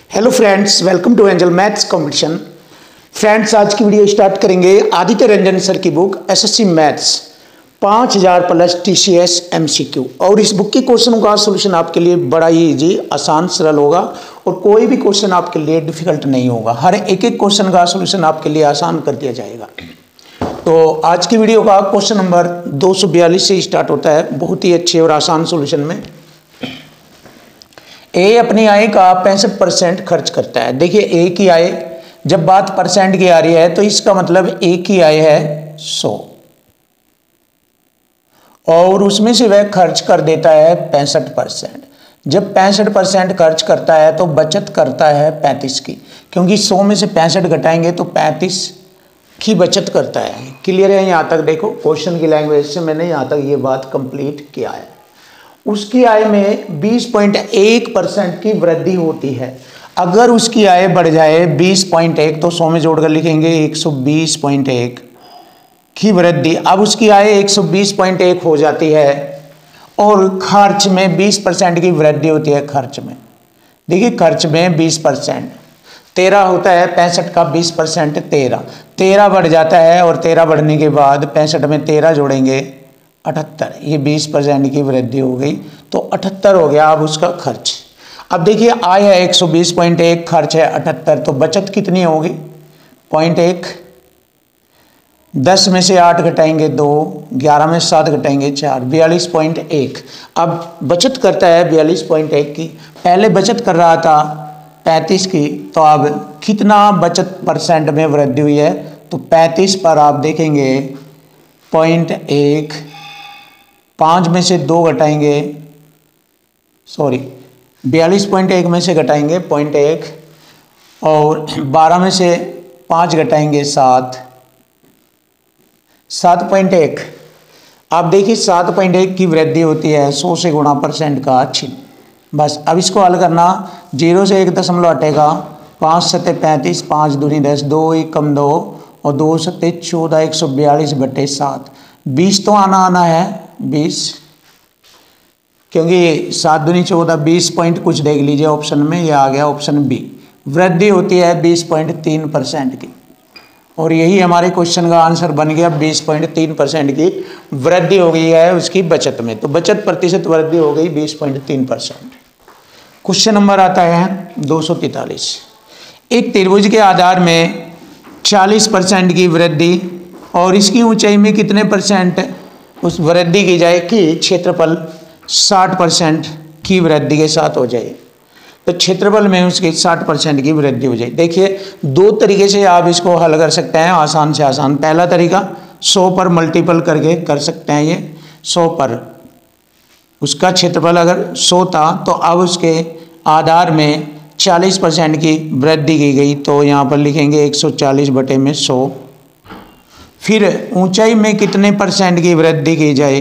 Hello friends, welcome to Angel maths competition. Friends, आज की video start करेंगे Aditya Ranjan sir की book SSC maths 5000 plus TCS MCQ. और इस बुक के क्वेश्चन का सॉल्यूशन आपके लिए बड़ा ही इजी, आसान, सरल होगा और कोई भी क्वेश्चन आपके लिए डिफिकल्ट नहीं होगा। हर एक क्वेश्चन का सॉल्यूशन आपके लिए आसान कर दिया जाएगा। तो आज की वीडियो का क्वेश्चन नंबर 242 से स्टार्ट होता है, बहुत ही अच्छे और आसान सॉल्यूशन में। ए अपनी आय का 65% खर्च करता है। देखिए, ए की आय, जब बात परसेंट की आ रही है तो इसका मतलब ए की आय है 100 और उसमें से वह खर्च कर देता है 65%। जब 65% खर्च करता है तो बचत करता है 35 की, क्योंकि 100 में से 65 घटाएंगे तो 35 की बचत करता है। क्लियर है? यहाँ तक देखो, क्वेश्चन की लैंग्वेज से मैंने यहाँ तक ये बात कंप्लीट किया है। उसकी आय में 20.1% की वृद्धि होती है। अगर उसकी आय बढ़ जाए 20.1 तो 100 में जोड़कर लिखेंगे 120.1 की वृद्धि। अब उसकी आय 120.1 हो जाती है और खर्च में 20% की वृद्धि होती है। खर्च में देखिए, खर्च में 20%, 13 होता है 65 का 20%, 13 बढ़ जाता है और 13 बढ़ने के बाद 65 में 13 जोड़ेंगे 78। ये 20% की वृद्धि हो गई तो 78 हो गया अब उसका खर्च। अब देखिए, आय है 120.1, खर्च है 78, तो बचत कितनी होगी? 0.1। 10 में से 8 घटाएंगे 2, 11 में 7 घटाएंगे 4, 42.1। अब बचत करता है 42.1 की। पहले बचत कर रहा था 35 की, तो अब कितना बचत परसेंट में वृद्धि हुई है? तो 35 पर आप देखेंगे 0.1, 5 में से 2 घटाएंगे, 42.1 में से घटाएंगे 0.1 और 12 में से 5 घटाएंगे 7.1। आप देखिए, 7.1 की वृद्धि होती है 100 से गुणा परसेंट का चिन्ह। बस अब इसको हल करना, 0 से 1 दशमलव हटेगा, 5 सत्ते 35, 5 दूनी 10, 2 1 कम 2 और 2 सत्ते 14, 142/7। 20 तो आना है 20, क्योंकि 7 दूनी 14, 20 पॉइंट कुछ देख लीजिए ऑप्शन में, ये आ गया ऑप्शन बी। वृद्धि होती है 20.3% की और यही हमारे क्वेश्चन का आंसर बन गया। 20.3% की वृद्धि हो गई है उसकी बचत में, तो बचत प्रतिशत वृद्धि हो गई 20.3%। क्वेश्चन नंबर आता है 243। एक त्रिभुज के आधार में 40% की वृद्धि और इसकी ऊंचाई में कितने परसेंट उस वृद्धि की जाए कि क्षेत्रफल 60% की वृद्धि के साथ हो जाए? तो क्षेत्रफल में उसके 60% की वृद्धि हो जाए। देखिए, दो तरीके से आप इसको हल कर सकते हैं, आसान से आसान। पहला तरीका 100 पर मल्टीपल करके कर सकते हैं। ये 100 पर उसका क्षेत्रफल अगर 100 था तो अब उसके आधार में 40% की वृद्धि की गई, तो यहाँ पर लिखेंगे 140/100। फिर ऊंचाई में कितने परसेंट की वृद्धि की जाए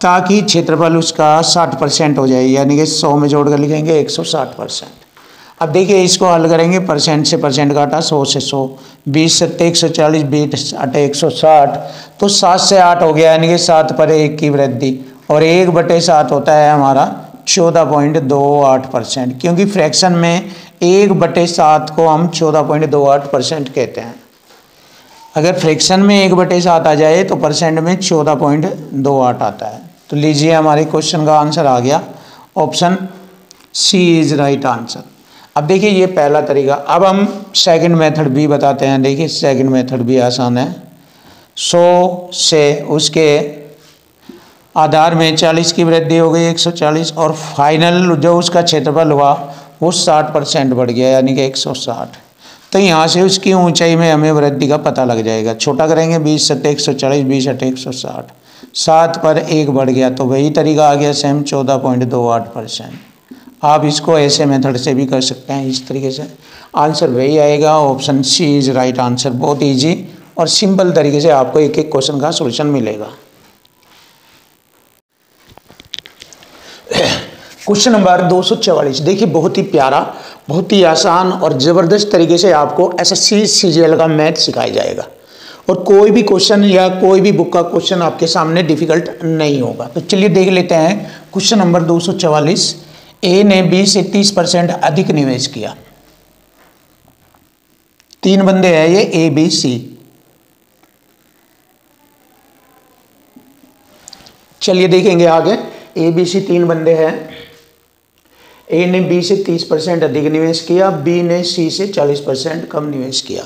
ताकि क्षेत्रफल उसका 60% हो जाए, यानी कि 100 में जोड़कर लिखेंगे 160%। अब देखिए, इसको हल करेंगे, परसेंट से परसेंट काटा, 100 से 100, 20 सत्ते 140, 20 अटे 160, तो 7 से 8 हो गया, यानी कि 7 पर 1 की वृद्धि। और 1/7 होता है हमारा 14.28%, क्योंकि फ्रैक्शन में 1/7 को हम 14.28% कहते हैं। अगर फ्रैक्शन में 1/7 आ जाए तो परसेंट में 14.28 आता है। तो लीजिए, हमारे क्वेश्चन का आंसर आ गया, option C is right answer. अब देखिए, ये पहला तरीका। अब हम सेकंड मेथड भी बताते हैं। देखिए, सेकंड मेथड भी आसान है। 100 से उसके आधार में 40 की वृद्धि हो गई 140 और फाइनल जो उसका क्षेत्रफल हुआ वो 60% बढ़ गया, यानी कि 160। तो यहाँ से उसकी ऊंचाई में हमें वृद्धि का पता लग जाएगा। छोटा करेंगे, 20 सत्ते 140, 20 अटे 160, 7 पर 1 बढ़ गया, तो वही तरीका आ गया सेम, 14.28%। आप इसको ऐसे मेथड से भी कर सकते हैं, इस तरीके से आंसर वही आएगा। Option C is right answer. बहुत ईजी और सिंपल तरीके से आपको एक एक क्वेश्चन का सोल्यूशन मिलेगा। Question number 244। देखिए, बहुत ही प्यारा, बहुत ही आसान और ज़बरदस्त तरीके से आपको एसएससी सीजीएल का मैथ सिखाया जाएगा और कोई भी क्वेश्चन या कोई भी बुक का क्वेश्चन आपके सामने डिफिकल्ट नहीं होगा। तो चलिए देख लेते हैं क्वेश्चन नंबर 244। ए ने 20 से 30% अधिक निवेश किया। तीन बंदे हैं ये ए बी सी। चलिए देखेंगे आगे। ए बी सी तीन बंदे हैं। ए ने बी से 30% अधिक निवेश किया, बी ने सी से 40% कम निवेश किया।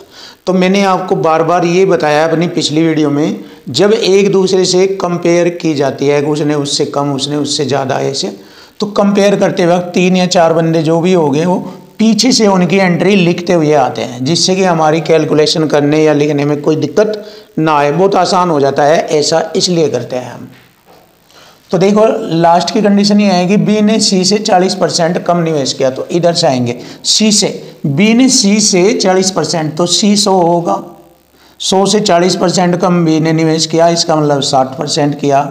तो मैंने आपको बार बार ये बताया अपनी पिछली वीडियो में, जब एक दूसरे से कंपेयर की जाती है, उसने उससे कम, उसने उससे ज़्यादा, ऐसे तो कंपेयर करते वक्त तीन या चार बंदे जो भी हो गए वो पीछे से उनकी एंट्री लिखते हुए आते हैं, जिससे कि हमारी कैलकुलेशन करने या लिखने में कोई दिक्कत ना आए, बहुत आसान हो जाता है। ऐसा इसलिए करते हैं हम। तो देखो लास्ट की कंडीशन ये है कि बी ने सी से 40% कम निवेश किया, तो इधर से आएंगे सी से। बी ने सी से 40%, तो सी 100 होगा। 100 से 40% कम बी ने निवेश किया, इसका मतलब 60% किया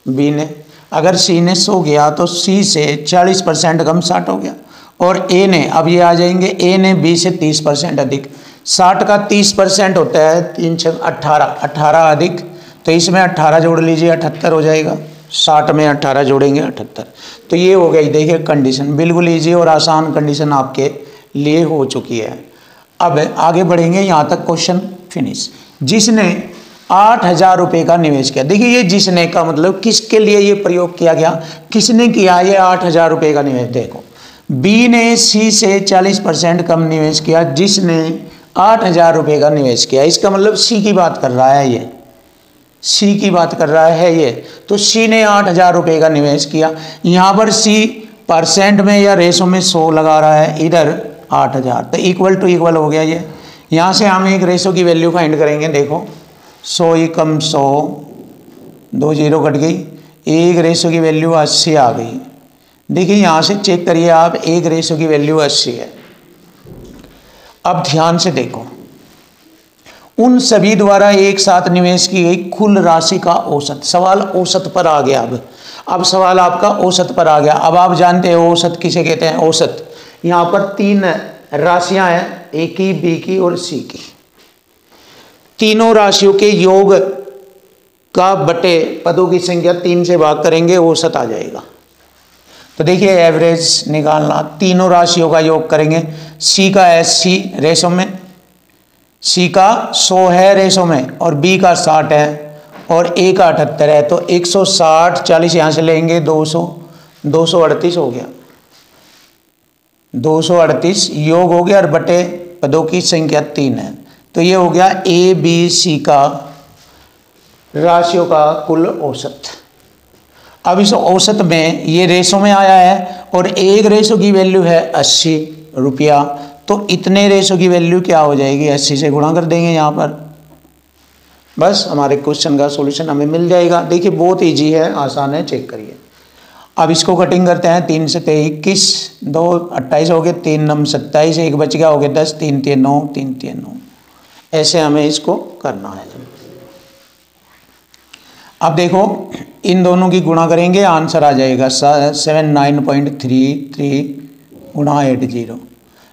बी ने। अगर सी ने 100 किया तो सी से 40% कम 60 हो गया। और ए ने, अब ये आ जाएंगे, ए ने बी से 30% अधिक। 60 का 30% होता है 3 6 18, 18 अधिक, तो इसमें 18 जोड़ लीजिए 78 हो जाएगा। 60 में 18 जोड़ेंगे 78। तो ये हो गई देखिए कंडीशन, बिल्कुल ईजी और आसान कंडीशन आपके लिए हो चुकी है। अब आगे बढ़ेंगे, यहाँ तक क्वेश्चन फिनिश। जिसने 8,000 रुपये का निवेश किया, देखिए ये जिसने का मतलब किसके लिए ये प्रयोग किया गया, किसने किया ये 8,000 रुपये का निवेश। देखो बी ने सी से 40% कम निवेश किया, जिसने 8,000 रुपये का निवेश किया, इसका मतलब सी की बात कर रहा है, ये सी की बात कर रहा है ये। तो सी ने 8,000 रुपये का निवेश किया, यहाँ पर सी परसेंट में या रेशो में 100 लगा रहा है, इधर 8,000, तो इक्वल टू इक्वल हो गया ये। यहाँ से हम एक रेशो की वैल्यू फाइंड करेंगे। देखो 100 एकम 100, 2 0 कट गई, एक रेशो की वैल्यू 80 आ गई। देखिए यहाँ से चेक करिए आप, एक रेशो की वैल्यू 80 है। अब ध्यान से देखो, उन सभी द्वारा एक साथ निवेश की गई कुल राशि का औसत, सवाल औसत पर आ गया। अब सवाल आपका औसत पर आ गया। अब आप जानते हैं औसत किसे कहते हैं। औसत, यहाँ पर 3 राशियां हैं, ए की, बी की और सी की। तीनों राशियों के योग का बटे पदों की संख्या 3 से भाग करेंगे, औसत आ जाएगा। तो देखिए एवरेज निकालना, तीनों राशियों का योग करेंगे। सी का 80 रेशो में, सी का 100 है रेशो में, और बी का 60 है, और ए का 78 है। तो 160, 40 यहाँ से लेंगे 200, 238 हो गया। 238 योग हो गया, और बटे पदों की संख्या 3 है। तो ये हो गया ए बी सी का राशियों का कुल औसत। अब इस औसत में ये रेशो में आया है, और एक रेशो की वैल्यू है 80 रुपया, तो इतने रेशो की वैल्यू क्या हो जाएगी, 80 से गुणा कर देंगे यहाँ पर, बस हमारे क्वेश्चन का सॉल्यूशन हमें मिल जाएगा। देखिए बहुत इजी है, आसान है, चेक करिए। अब इसको कटिंग करते हैं। 3 से 21, 2 28 हो गए, 3 9 27, एक बच गया, हो गया 10, 3 3 9, 3 3 9। ऐसे हमें इसको करना है। अब देखो इन दोनों की गुणा करेंगे, आंसर आ जाएगा 79.33 गुणा 80।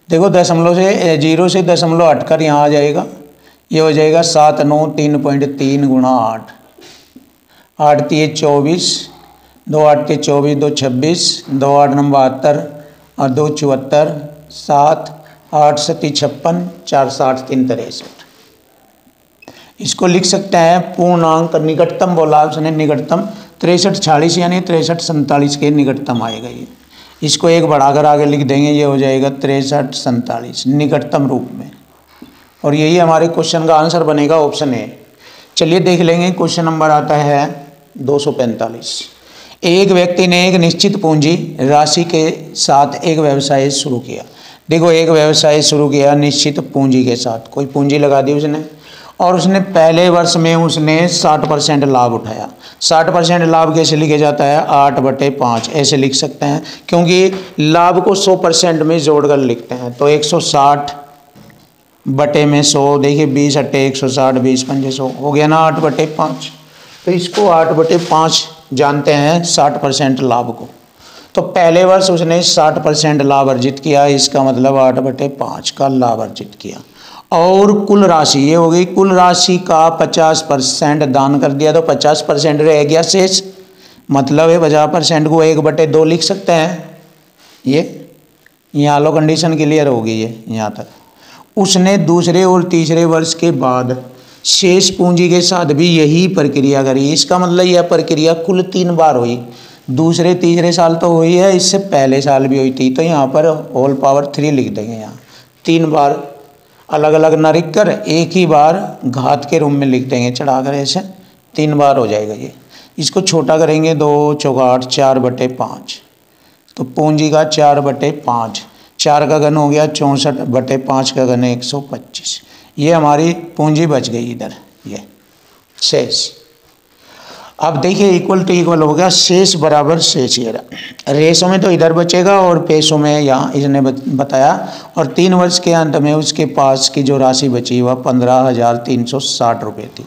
देखो दशमलव से 0 से दशमलव हटकर यहाँ आ जाएगा, ये हो जाएगा 793.3 गुणा 8। 8 3 24, 2 8 24, 2 26, 2 8 72 और 2 74, 7 8 7 56, 4 60 3 63। इसको लिख सकते हैं पूर्णांक निकटतम, बोला उसने निकटतम 63 46 यानी 63 47 के निकटतम आएगा ये। इसको एक बढ़ाकर आगे लिख देंगे, ये हो जाएगा 63 47 निकटतम रूप में, और यही हमारे क्वेश्चन का आंसर बनेगा, ऑप्शन ए। चलिए देख लेंगे, क्वेश्चन नंबर आता है 245। एक व्यक्ति ने एक निश्चित पूंजी राशि के साथ एक व्यवसाय शुरू किया। देखो एक व्यवसाय शुरू किया निश्चित पूंजी के साथ, कोई पूंजी लगा दी उसने, और उसने पहले वर्ष में उसने 60% लाभ उठाया। 60% लाभ कैसे लिखे जाता है, 8/5 ऐसे लिख सकते हैं, क्योंकि लाभ को 100% में जोड़कर लिखते हैं। तो 160 बटे में 100, देखिए 20 अट्टे 160, 20 पंजे 100 हो गया ना 8/5। तो इसको 8/5 जानते हैं 60% लाभ को। तो पहले वर्ष उसने 60% लाभ अर्जित किया, इसका मतलब 8/5 का लाभ अर्जित किया। और कुल राशि ये हो गई, कुल राशि का 50% दान कर दिया, तो 50% रह गया शेष, मतलब है 50% को 1/2 लिख सकते हैं। ये यहाँ लो कंडीशन क्लियर होगी ये यहाँ तक। उसने दूसरे और तीसरे वर्ष के बाद शेष पूंजी के साथ भी यही प्रक्रिया करी। इसका मतलब यह प्रक्रिया कुल 3 बार हुई। दूसरे तीसरे साल तो हुई है, इससे पहले साल भी हुई थी, तो यहाँ पर होल पावर 3 लिख देंगे। यहाँ 3 बार अलग अलग ना लिख कर एक ही बार घात के रूप में लिख देंगे, चढ़ाकर ऐसे 3 बार हो जाएगा ये। इसको छोटा करेंगे, 2 चौका 8, 4/5, तो पूंजी का 4/5, 4 का घन हो गया 64/5 का घन 125। ये हमारी पूंजी बच गई इधर, ये शेष। अब देखिए इक्वल टू इक्वल हो गया, शेष बराबर शेष। ये रेशो में तो इधर बचेगा और पैसों में यहाँ इसने बताया। और 3 वर्ष के अंत में उसके पास की जो राशि बची वह 15,360 रुपये थी।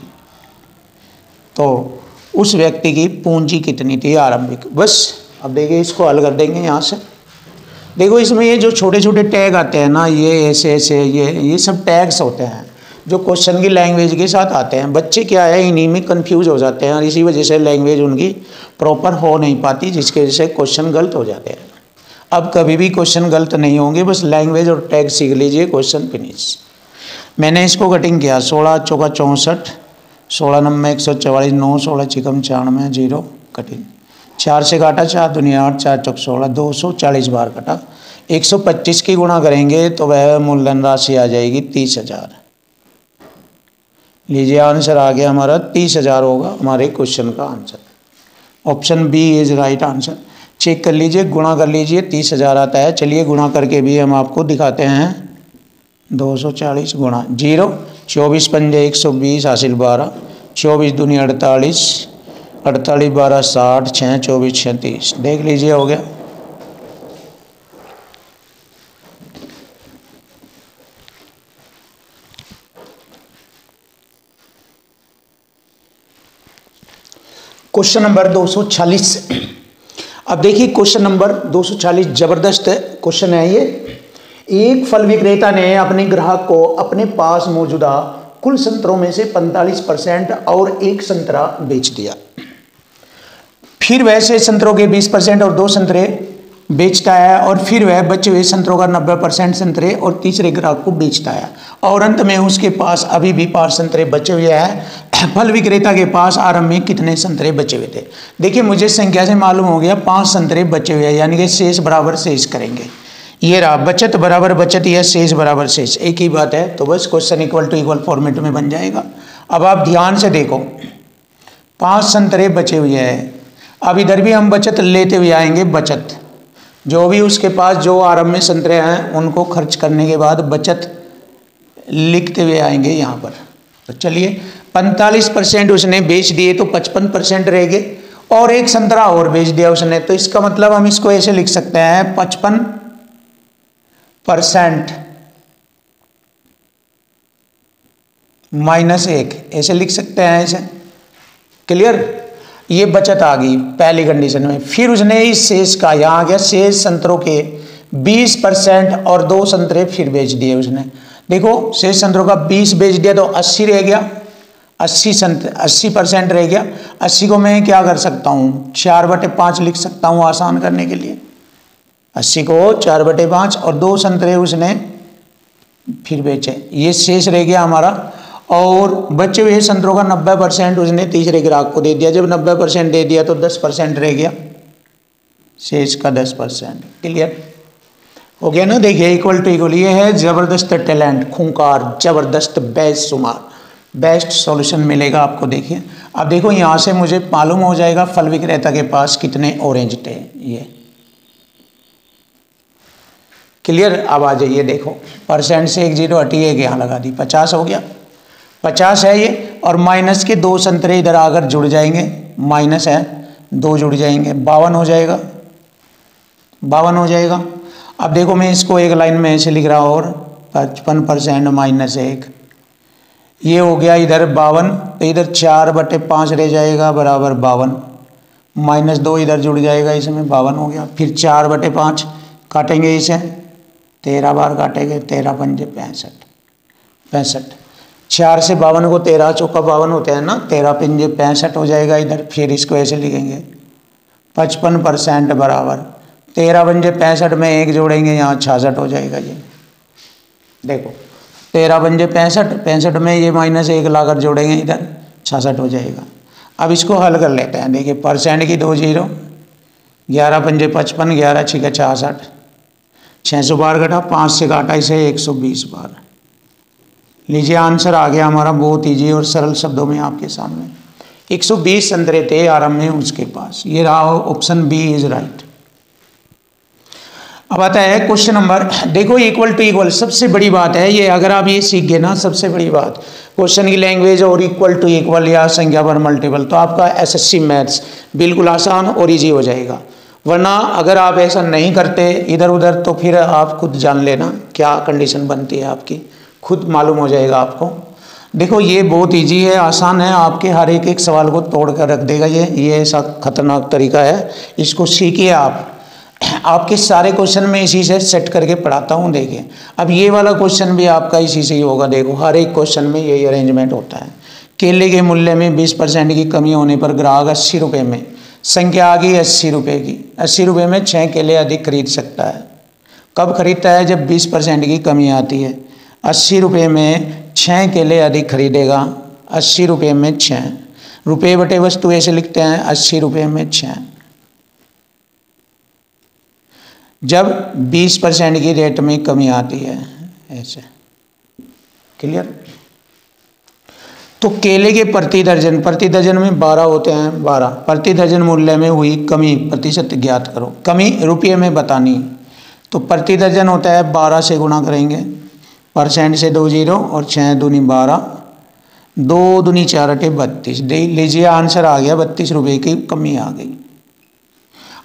तो उस व्यक्ति की पूंजी कितनी थी आरंभिक। बस अब देखिए इसको हल कर देंगे यहाँ से। देखो इसमें ये जो छोटे छोटे टैग आते हैं ना, ये ऐसे ऐसे ये सब टैग्स होते हैं जो क्वेश्चन की लैंग्वेज के साथ आते हैं। बच्चे क्या है इन्हीं में कंफ्यूज हो जाते हैं और इसी वजह से लैंग्वेज उनकी प्रॉपर हो नहीं पाती, जिसकी वजह से क्वेश्चन गलत हो जाते हैं। अब कभी भी क्वेश्चन गलत नहीं होंगे, बस लैंग्वेज और टैग सीख लीजिए, क्वेश्चन फिनिश। मैंने इसको कटिंग किया, 16 चौका 64, 16 नंबर 144, 9 16 चिकम 94, 0 कटिंग। 4 से काटा, 4 दुनिया 8, 4 चौक 16, 240 बार कटा। 125 की गुणा करेंगे तो वह मूलधन राशि आ जाएगी 30,000। लीजिए आंसर आ गया हमारा 30,000 होगा हमारे क्वेश्चन का answer. Option B is right answer. Check कर लीजिए, गुणा कर लीजिए, 30,000 आता है। चलिए गुणा करके भी हम आपको दिखाते हैं। 240 गुणा 0, 24 पंजे 120 हासिल 12, 24 दूनी 48, 48 12 60, 6 24 36। देख लीजिए हो गया। Question number 240। अब देखिए क्वेश्चन नंबर 240 जबरदस्त क्वेश्चन है ये। एक फल विक्रेता ने अपने ग्राहक को अपने पास मौजूदा कुल संतरों में से 45% और एक संतरा बेच दिया। फिर वह से संतरों के 20% और 2 संतरे बेचता है और फिर वह बचे हुए संतरों का 90% संतरे और तीसरे ग्राहक को बेचता है और अंत में उसके पास अभी भी 5 संतरे बचे हुए हैं। फल विक्रेता के पास आरंभ में कितने संतरे बचे हुए थे। देखिए मुझे संख्या से मालूम हो गया 5 संतरे बचे हुए हैं, यानी कि शेष बराबर शेष करेंगे। ये रहा बचत बराबर बचत या शेष बराबर शेष, एक ही बात है। तो बस question equal to equal format में बन जाएगा। अब आप ध्यान से देखो, 5 संतरे बचे हुए हैं। अब इधर भी हम बचत लेते हुए आएंगे। बचत जो भी उसके पास जो आरंभ में संतरे हैं उनको खर्च करने के बाद बचत लिखते हुए आएंगे यहाँ पर। तो चलिए 45% उसने बेच दिए तो 55% रह गए और एक संतरा और बेच दिया उसने, तो इसका मतलब हम इसको ऐसे लिख सकते हैं 55% -1, ऐसे लिख सकते हैं ऐसे। क्लियर। ये बचत आ गई पहली कंडीशन में। फिर उसने इस शेष का, यहाँ आ गया शेष संतरों के 20% और 2 संतरे फिर बेच दिए उसने। देखो शेष संतरों का 20 बेच दिया तो 80 रह गया, 80% रह गया। 80 को मैं क्या कर सकता हूँ, 4/5 लिख सकता हूँ आसान करने के लिए। 80 को 4/5 और 2 संतरे उसने फिर बेचे, ये शेष रह गया हमारा। और बचे हुए संतरों का 90% उसने तीसरे ग्राहक को दे दिया। जब 90% दे दिया तो 10% रह गया, शेष का 10%। क्लियर हो गया ना। देखिए इक्वल टू इक्वल, ये है जबरदस्त टैलेंट, खूंखार, जबरदस्त, बेशुमार, बेस्ट सॉल्यूशन मिलेगा आपको। देखिए अब देखो यहाँ से मुझे मालूम हो जाएगा फल विक्रेता के पास कितने ऑरेंज थे। ये क्लियर। अब आ जाइए, देखो परसेंट से 1 0 हटिए, यहाँ लगा दी, 50 हो गया। 50 है ये और माइनस के 2 संतरे इधर आकर जुड़ जाएंगे, माइनस है 2 जुड़ जाएंगे, 52 हो जाएगा, 52 हो जाएगा। अब देखो मैं इसको एक लाइन में ऐसे लिख रहा हूँ, और 55% -1, ये हो गया इधर 52, तो इधर 4/5 रह जाएगा बराबर 52, -2 इधर जुड़ जाएगा, इसमें 52 हो गया। फिर 4/5 काटेंगे, इसे 13 बार काटेंगे, 13 पंजे 65, 4 से 52 को 13 चौका 52 होते हैं ना, 13 पंजे 65 हो जाएगा इधर। फिर इसको ऐसे लिखेंगे 55% बराबर 13 पंजे 65 में 1 जोड़ेंगे, यहाँ 66 हो जाएगा। ये देखो 13 पंजे 65, 65 में ये -1 लाकर जोड़ेंगे इधर 66 हो जाएगा। अब इसको हल कर लेते हैं। देखिए परसेंट की 2 जीरो, 11 पंजे 55, 11 छिके 66, 600 बार घटा, 5 से काटा इसे 120 बार। लीजिए आंसर आ गया हमारा, बहुत ईजी और सरल शब्दों में आपके सामने। 120 संतरे थे आराम में उसके पास। ये रहा ऑप्शन बी इज राइट। अब आता है क्वेश्चन नंबर, देखो इक्वल टू इक्वल सबसे बड़ी बात है ये, अगर आप ये सीख गए ना सबसे बड़ी बात, क्वेश्चन की लैंग्वेज और इक्वल टू इक्वल या संख्या पर मल्टीपल, तो आपका एसएससी मैथ्स बिल्कुल आसान और इजी हो जाएगा। वरना अगर आप ऐसा नहीं करते इधर उधर तो फिर आप खुद जान लेना क्या कंडीशन बनती है आपकी, खुद मालूम हो जाएगा आपको। देखो ये बहुत इजी है, आसान है, आपके हर एक सवाल को तोड़ कर रख देगा ये ऐसा खतरनाक तरीका है, इसको सीखिए आप। आपके सारे क्वेश्चन में इसी से सेट करके पढ़ाता हूँ। देखिए अब ये वाला क्वेश्चन भी आपका इसी से ही होगा। देखो हर एक क्वेश्चन में यही अरेंजमेंट होता है। केले के मूल्य में 20% की कमी होने पर ग्राहक 80 रुपये में, संख्या आ गई 80 रुपये की, 80 रुपये में 6 केले अधिक खरीद सकता है। कब खरीदता है? जब 20% की कमी आती है। 80 रुपये में 6 केले अधिक खरीदेगा। 80 रुपये में 6, रुपये बटे वस्तु ऐसे लिखते हैं, 80 रुपये में 6। जब 20% की रेट में कमी आती है ऐसे, क्लियर? तो केले के प्रति दर्जन में 12 होते हैं, 12 प्रति दर्जन मूल्य में हुई कमी प्रतिशत ज्ञात करो। कमी रुपये में बतानी, तो प्रति दर्जन होता है 12 से गुणा करेंगे, परसेंट से 2 जीरो और 6 दूनी 12, 2 दूनी 4 अटे 32। दे लीजिए आंसर आ गया, 32 रुपये की कमी आ गई।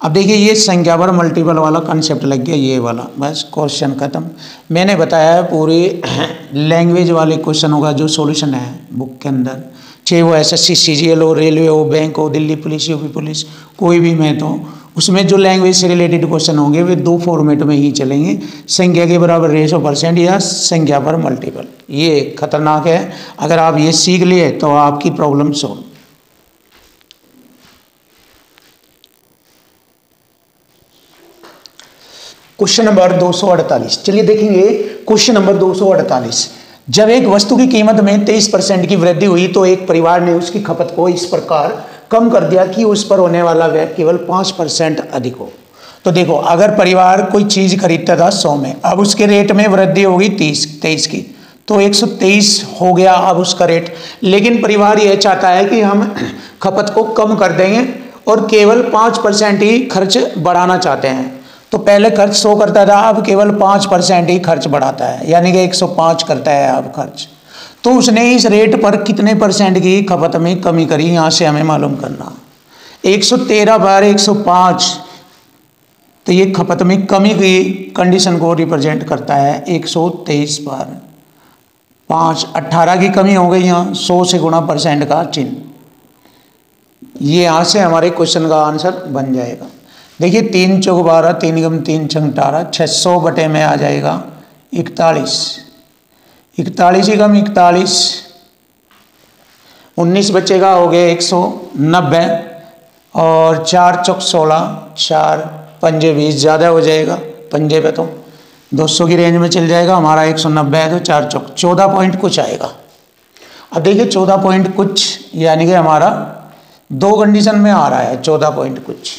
अब देखिए ये संख्या पर मल्टीपल वाला कंसेप्ट लग गया, ये वाला, बस क्वेश्चन खत्म। मैंने बताया है पूरी लैंग्वेज वाले क्वेश्चनों का जो सॉल्यूशन है बुक के अंदर, चाहे वो एसएससी सीजीएल हो, रेलवे हो, बैंक हो, दिल्ली पुलिस, यूपी पुलिस, कोई भी मैथ हो, उसमें जो लैंग्वेज से रिलेटेड क्वेश्चन होंगे वे 2 फॉर्मेट में ही चलेंगे, संख्या के बराबर रेशो परसेंट या संख्या पर मल्टीपल। ये खतरनाक है, अगर आप ये सीख लिए तो आपकी प्रॉब्लम सॉल्व। क्वेश्चन नंबर 248, चलिए देखेंगे क्वेश्चन नंबर 248। जब एक वस्तु की कीमत में 23% की वृद्धि हुई तो एक परिवार ने उसकी खपत को इस प्रकार कम कर दिया कि उस पर होने वाला व्यय केवल 5% अधिक हो। तो देखो अगर परिवार कोई चीज खरीदता था 100 में, अब उसके रेट में वृद्धि होगी 23 की, तो 123 हो गया अब उसका रेट। लेकिन परिवार यह चाहता है कि हम खपत को कम कर देंगे और केवल 5% ही खर्च बढ़ाना चाहते हैं। तो पहले खर्च 100 करता था, अब केवल 5% ही खर्च बढ़ाता है, यानी कि 105 करता है अब खर्च। तो उसने इस रेट पर कितने परसेंट की खपत में कमी करी, यहाँ से हमें मालूम करना। 113 बार 105, तो ये खपत में कमी की कंडीशन को रिप्रेजेंट करता है 123 बार 5, 18 की कमी हो गई यहाँ, 100 से गुणा परसेंट का चिन्ह। ये यहाँ से हमारे क्वेश्चन का आंसर बन जाएगा। देखिए 3 चौक 12, 3 गम 3 छंग 18, 600 बटे में आ जाएगा 41, 41 ही गम 41, 19 बचेगा, हो गया 190 और 4 चौक 16, 4 पंजे 20, ज़्यादा हो जाएगा पंजे पे तो 200 की रेंज में चल जाएगा, हमारा 190 है तो 4 चौक 14 पॉइंट कुछ आएगा। अब देखिए 14 पॉइंट कुछ यानी कि हमारा 2 कंडीशन में आ रहा है 14 पॉइंट कुछ।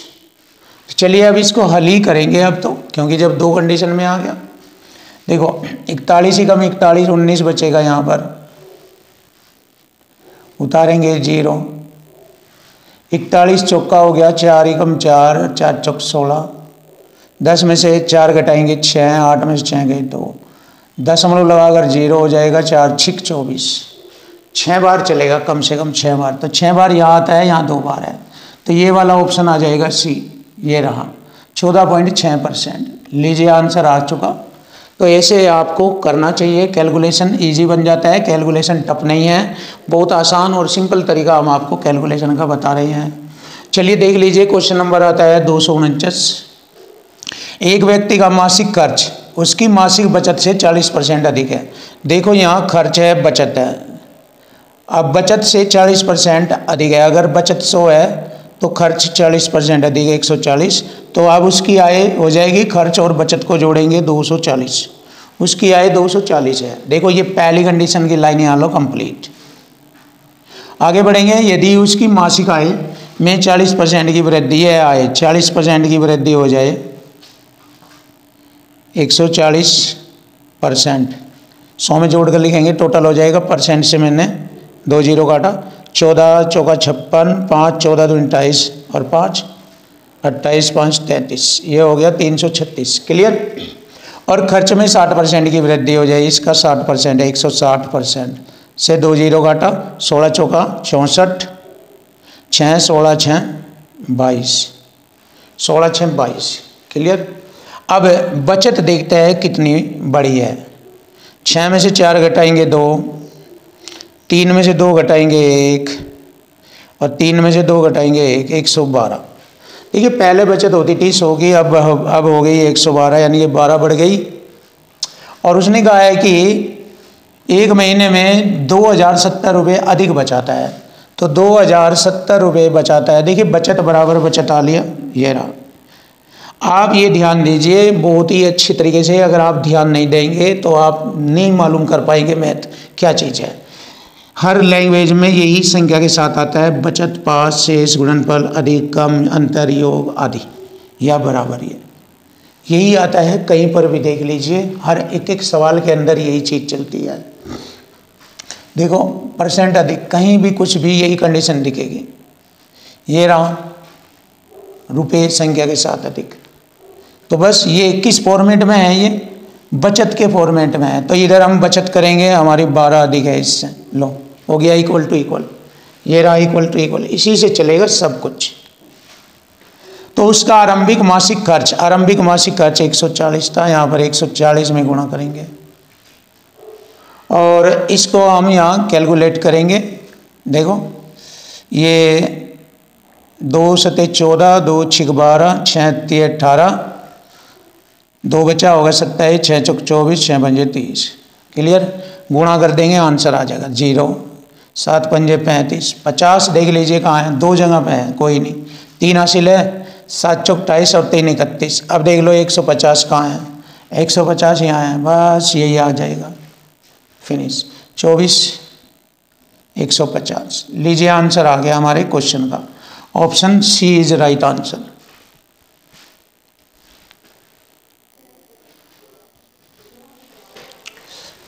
चलिए अब इसको हल ही करेंगे अब तो, क्योंकि जब 2 कंडीशन में आ गया। देखो 41 ही कम 41, 19 बचेगा, यहाँ पर उतारेंगे 0, 41 चौका हो गया, 4 ही कम 4, 4 चौक 16, 10 में से 4 घटाएंगे 6, 8 में से 6 गए 2, दशमलव लगाकर 0 हो जाएगा, 4 छिक 24, 6 बार चलेगा, कम से कम 6 बार। तो 6 बार यहाँ आता है, यहाँ 2 बार है, तो ये वाला ऑप्शन आ जाएगा सी। ये रहा 14.6%। लीजिए आंसर आ चुका। तो ऐसे आपको करना चाहिए, कैलकुलेशन इजी बन जाता है, कैलकुलेशन टफ नहीं है, बहुत आसान और सिंपल तरीका हम आपको कैलकुलेशन का बता रहे हैं। चलिए देख लीजिए क्वेश्चन नंबर आता है 249। एक व्यक्ति का मासिक खर्च उसकी मासिक बचत से 40% अधिक है। देखो यहाँ खर्च है, बचत है, अब बचत से 40% अधिक है। अगर बचत 100 है तो खर्च 40% अधिक है 140, तो अब उसकी आय हो जाएगी, खर्च और बचत को जोड़ेंगे 240, उसकी आय 240 है। देखो ये पहली कंडीशन की लाइन यहाँ लो कंप्लीट। आगे बढ़ेंगे, यदि उसकी मासिक आय में 40% की वृद्धि है, आय 40% की वृद्धि हो जाए, 140%, 100 में जोड़ कर लिखेंगे, टोटल हो जाएगा, परसेंट से मैंने 2 जीरो काटा, 14 चौका 56, 5 14 दूनी 28 और 5 28 5 33, ये हो गया 336। क्लियर। और खर्च में 60% की वृद्धि हो जाए, इसका 60% है, 160% से 2 जीरो काटा, 16 चौका 64, 6 16 6 22, 16 6 22। क्लियर। अब बचत देखते हैं कितनी बड़ी है। 6 में से 4 घटाएंगे 2, 3 में से 2 घटाएंगे 1 और 3 में से 2 घटाएंगे 1, 112। देखिए पहले बचत होती थी 100 की, अब हो गई 112, यानी कि 12 बढ़ गई। और उसने कहा है कि एक महीने में 2070 रुपये अधिक बचाता है, तो 2070 रुपये बचाता है। देखिए बचत बराबर बचत आ लिया, ये रहा। आप ये ध्यान दीजिए बहुत ही अच्छी तरीके से, अगर आप ध्यान नहीं देंगे तो आप नहीं मालूम कर पाएंगे मैथ क्या चीज़ है। हर लैंग्वेज में यही संख्या के साथ आता है, बचत, पास, शेष, गुणनफल, अधिक, कम, अंतर, योग आदि या बराबर, यही आता है। कहीं पर भी देख लीजिए, हर एक एक सवाल के अंदर यही चीज़ चलती है। देखो परसेंट अधिक, कहीं भी कुछ भी यही कंडीशन दिखेगी। ये रहा रुपये संख्या के साथ अधिक, तो बस ये किस फॉर्मेट में है, ये बचत के फॉर्मेट में है। तो इधर हम बचत करेंगे, हमारी 12 अधिक है, इससे लो हो गया इक्वल टू इक्वल, ये रहा इक्वल टू इक्वल, इसी से चलेगा सब कुछ। तो उसका आरंभिक मासिक खर्च 140 था, यहाँ पर 140 में गुणा करेंगे और इसको हम यहाँ कैलकुलेट करेंगे। देखो ये 2 सते 14, 2 छिक 12, 6 तिये 18, 2 बचा होगा 27, 6 चौक 24, 6 पंजे 30। क्लियर। गुणा कर देंगे, आंसर आ जाएगा 0, 7 पंजे 35, 50 देख लीजिए कहाँ है, 2 जगह पे है, कोई नहीं। 3 हासिल है, 7 चौक 28 और 3 31। अब देख लो 150 कहाँ है, 150 यहाँ है, बस यही आ जाएगा, फिनिश। 24 150 लीजिए, आंसर आ गया हमारे क्वेश्चन का। Option C is right answer.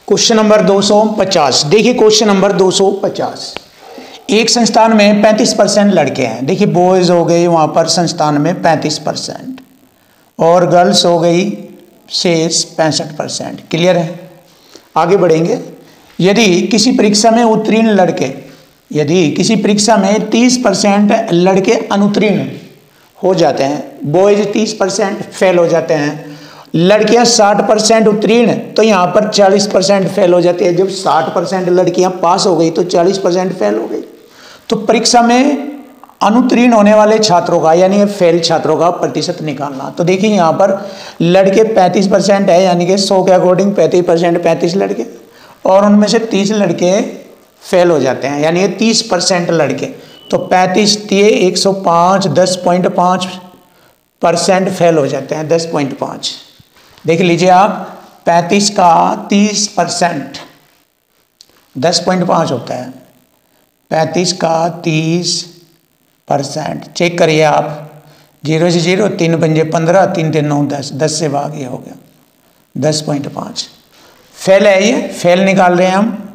Question number 250। देखिए क्वेश्चन नंबर 250, एक संस्थान में 35% लड़के हैं। देखिए बॉयज हो गई वहां पर संस्थान में 35% और गर्ल्स हो गई शेष 65%। क्लियर है। आगे बढ़ेंगे। यदि किसी परीक्षा में उत्तीर्ण लड़के, यदि किसी परीक्षा में 30% लड़के अनुत्तीर्ण हो जाते हैं, बॉयज 30% फेल हो जाते हैं, लड़कियां 60% उत्तीर्ण, तो यहाँ पर 40% फेल हो जाती है। जब 60% लड़कियां पास हो गई तो 40% फेल हो गई। तो परीक्षा में अनुत्तीर्ण होने वाले छात्रों का यानी फेल छात्रों का प्रतिशत निकालना। तो देखिए यहाँ पर लड़के 35% है, यानी कि 100 के अकॉर्डिंग 35%, 35 लड़के, और उनमें से 30 लड़के फेल हो जाते हैं, यानी 30% लड़के। तो 35 दिए 105, 10.5% फेल हो जाते हैं, 10.5। देख लीजिए आप, 35 का 30% 10.5 होता है, 35 का 30%। चेक करिए आप, 0 से 0, 3 पंजे 15, 3 3 9 10, 10 से भाग ये हो गया 10.5। फेल है, ये फेल निकाल रहे हैं हम।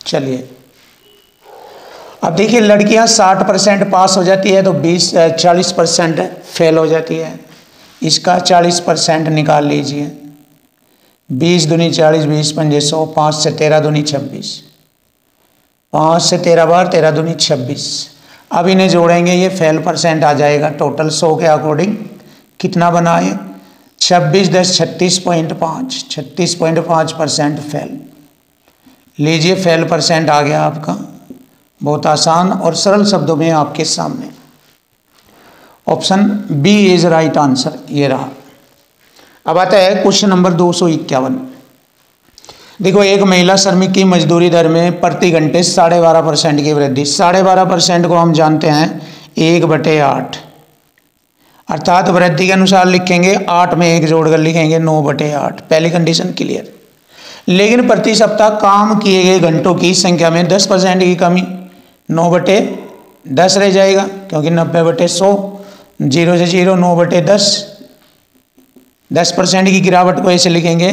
चलिए अब देखिए, लड़कियां 60% पास हो जाती है तो 40% फेल हो जाती है। इसका 40% निकाल लीजिए। 20 दूनी 40, 20 पंजे 100, 5 से 13 दूनी 26, 5 से 13 बार 13 दूनी 26। अब इन्हें जोड़ेंगे, ये फेल परसेंट आ जाएगा टोटल 100 के अकॉर्डिंग कितना बना है, 26 10 36.5, 36.5% फेल। लीजिए फेल परसेंट आ गया आपका, बहुत आसान और सरल शब्दों में आपके सामने। Option B is right answer, ये रहा। अब आता है क्वेश्चन नंबर 251। देखो, एक महिला श्रमिक की मजदूरी दर में प्रति घंटे 12.5% की वृद्धि। 12.5% को हम जानते हैं 1/8। अर्थात वृद्धि के अनुसार लिखेंगे 8 में 1 जोड़कर लिखेंगे 9/8। पहली कंडीशन क्लियर। लेकिन प्रति सप्ताह काम किए गए घंटों की संख्या में 10% की कमी, 9/10 रह जाएगा क्योंकि 90/100, 0 से 0, 9/10, 10% की गिरावट को ऐसे लिखेंगे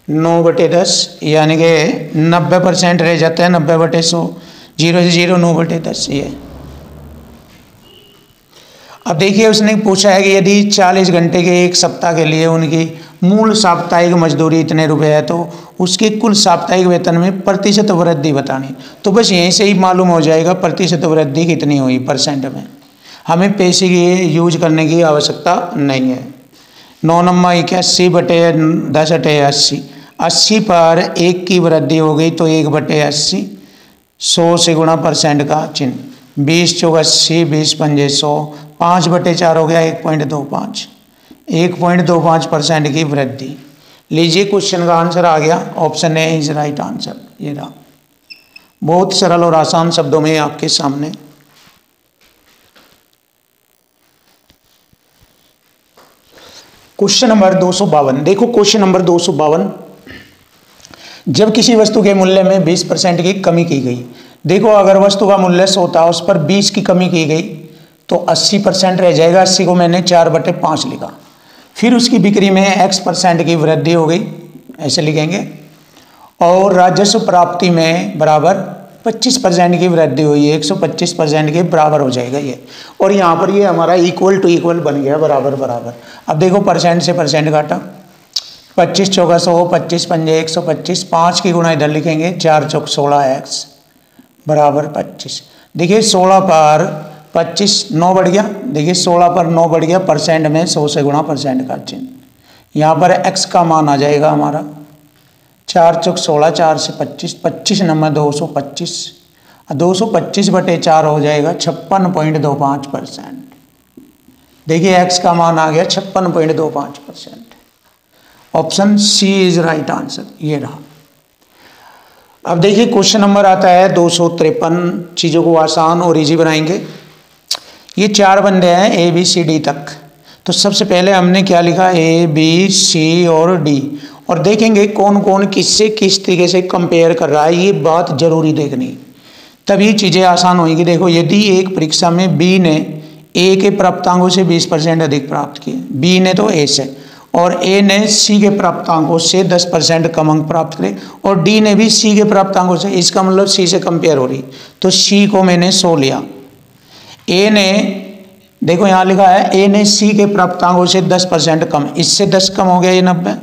9/10, यानी कि 90% रह जाता है 90/100, 0 से 0, 9/10 ये। अब देखिए उसने पूछा है कि यदि 40 घंटे के एक सप्ताह के लिए उनकी मूल साप्ताहिक मजदूरी इतने रुपए है तो उसके कुल साप्ताहिक वेतन में प्रतिशत वृद्धि बतानी। तो बस यहीं से ही मालूम हो जाएगा प्रतिशत वृद्धि कितनी हुई परसेंट में। हमें पैसे की यूज करने की आवश्यकता नहीं है। 9 नंबर 81/10/80, 80 पर 1 की वृद्धि हो गई तो 1/80, 100 से गुणा परसेंट का चिन्ह, 20 चौक 80, 20 पंजे 100, 5/4 हो गया 1.25, 1.25% की वृद्धि। लीजिए क्वेश्चन का आंसर आ गया, option A is right answer. ये रहा, बहुत सरल और आसान शब्दों में आपके सामने। क्वेश्चन नंबर 252, देखो क्वेश्चन नंबर 252, जब किसी वस्तु के मूल्य में 20% की कमी की गई, देखो अगर वस्तु का मूल्य 100 था उस पर 20 की कमी की गई तो 80% रह जाएगा। 80 को मैंने 4/5 लिखा। फिर उसकी बिक्री में X% की वृद्धि हो गई, ऐसे लिखेंगे। और राजस्व प्राप्ति में बराबर 25% की वृद्धि हुई है, 125% के बराबर हो जाएगा ये। और यहाँ पर ये हमारा इक्वल टू इक्वल बन गया, बराबर बराबर। अब देखो परसेंट से परसेंट काटा, 25 चौका 100, 25 पंजे 125, 5 की गुणा इधर लिखेंगे, 4 चौक 16x बराबर 25। देखिए 16 पर 25, 9 बढ़ गया। देखिए 16 पर 9 बढ़ गया, परसेंट में 100 से गुणा परसेंट का चिन्ह। यहाँ पर x का मान आ जाएगा हमारा 4 चौक 16, 4 से 25, 25 नंबर 225, 225/4 हो जाएगा 56.25%। देखिए x का मान आ गया 56.25%। Option C is right answer, ये रहा। अब देखिए क्वेश्चन नंबर आता है 253, चीज़ों को आसान और इजी बनाएंगे। ये 4 बंदे हैं ABCD तक। तो सबसे पहले हमने क्या लिखा, ABC और D, और देखेंगे कौन कौन किससे किस तरीके से कंपेयर कर रहा है, ये बात जरूरी देखनी, तभी चीज़ें आसान होंगी। देखो यदि एक परीक्षा में B ने A के प्राप्तांकों से 20% अधिक प्राप्त किए, B ने तो A से, और A ने C के प्राप्तांकों से 10% कम अंक प्राप्त करे, और D ने भी C के प्राप्तांकों से, इसका मतलब C से कंपेयर हो रही, तो C को मैंने 100 लिया। A ने, देखो यहाँ लिखा है A ने C के प्राप्तांकों से 10% कम, इससे 10 कम हो गया ये 90,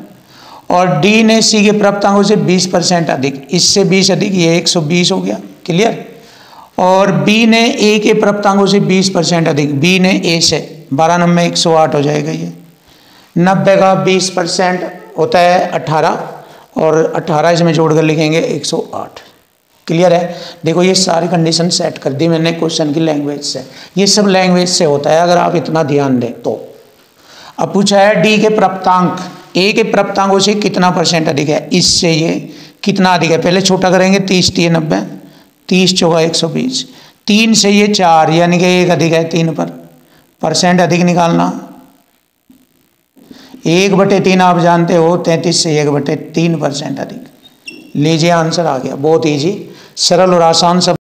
और D ने C के प्राप्तांकों से 20% अधिक, इससे 20 अधिक, ये 120 हो गया। क्लियर। और B ने A के प्राप्तांकों से 20% अधिक, B ने A से, 12 नंबर 108 हो जाएगा ये। 90 का 20% होता है 18, और 18 इसमें जोड़कर लिखेंगे 108। क्लियर है। देखो ये सारी कंडीशन सेट कर दी मैंने क्वेश्चन की लैंग्वेज से, ये सब लैंग्वेज से होता है अगर आप इतना ध्यान दें तो। अब पूछा है डी के प्राप्तांक ए के प्राप्तांकों से कितना परसेंट अधिक है, इससे ये कितना अधिक है, पहले छोटा करेंगे, 30 × 90, 30 चौका 120, 3 से ये 4 यानी कि 1 अधिक है 3 पर, परसेंट अधिक निकालना, 1/3 आप जानते हो, 33 से 1/3 परसेंट अधिक। लीजिए आंसर आ गया, बहुत ईजी, सरल और आसान सब